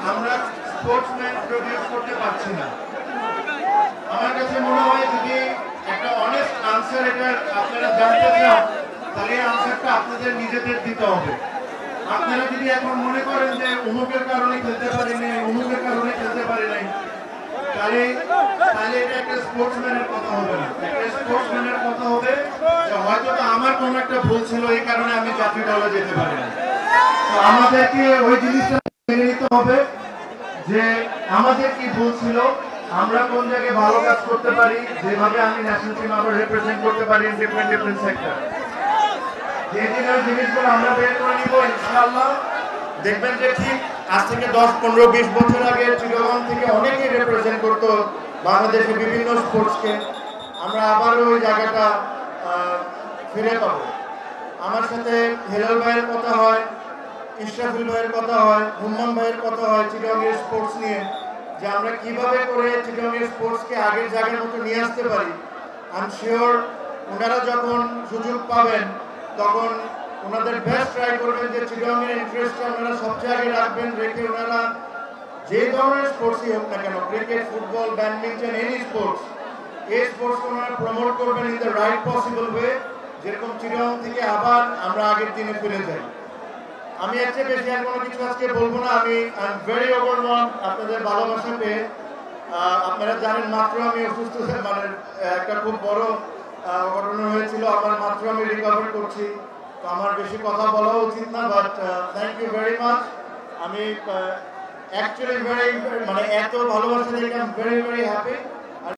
আমরা sportsman produce করতে পারছি না। আমার কাছে মনে হয় যদি একটা অনেস্ট আনসার এটা আপনারা জানতে চান তাহলে এই আনসারটা আপনাদের নিজেদের দিতে হবে। আপনারা যদি এখন মনে করেন যে অমুকের কারণে খেলতে পারি নাই, অমুকের কারণে খেলতে পারি নাই, তাহলে এটা একটা স্পোর্টসম্যানের কথা হবে না। একটা স্পোর্টসম্যানের কথা হবে যে হয়তো তো আমার কোনো একটা ভুল ছিল, এই কারণে আমি জাতীয় দলে যেতে পারি না। তো আমাদেরকে ওই জিনিসটা মেনে নিতে হবে যে আমাদের কি ভুল ছিল, আমরা কোন জায়গায় ভালো কাজ করতে পারি, যেভাবে আমি ন্যাশনাল টিম আবার রিপ্রেজেন্ট করতে পারি ডিফারেন্ট সেক্টর। যে দিনের জিনিসগুলো আমরা বের করে নিব ইনশাআল্লাহ, দেখবেন যে ঠিক আজ থেকে 10-15-20 বছর আগে চিটাগং থেকে অনেকেই রিপ্রেজেন্ট করতো বাংলাদেশের বিভিন্ন স্পোর্টসকে। আমরা আবার ওই জায়গাটা ফিরে পাবো। আমার সাথে হেলাল ভাইয়ের কথা হয়, ইশরাফুল ভাইয়ের কথা হয়, হুম্মান ভাইয়ের কথা হয় চিটাগংয়ের স্পোর্টস নিয়ে, যে আমরা কিভাবে করে চিটাগংয়ের স্পোর্টসকে আগের জায়গার মতো নিয়ে আসতে পারি। আই এম শিওর ওনারা যখন সুযোগ পাবেন তখন ওনাদের বেস্ট ট্রাই করবেন যে চিটাগংয়ের ইন্টারেস্টটা ওনারা সবচেয়ে আগে রাখবেন, রেখে ওনারা যে ধরনের স্পোর্টসই হোক না কেন, cricket, football, badminton, any sports, এই স্পোর্টসকে ওনারা প্রমোট করবেন in the right possible way, যেরকম চিটাগং থেকে আবার আমরা আগের দিনে ফিরে যাই। আমি এর চেয়ে বেশি আর কোনো কিছু আজকে বলবো না। আই এম ভেরি ওভারওয়েলমড আপনাদের ভালোবাসা পেয়ে। আপনারা জানেন মাত্র আমি অসুস্থ, মানে একটা খুব বড় ঘটনা হয়েছিল, আমার মাত্র আমি রিকভার করছি, তো আমার বেশি কথা বলা উচিত না, but thank you very much. আমি অ্যাকচুয়ালি মানে এত ভালোবাসা দেখে আই এম ভেরি হ্যাপি।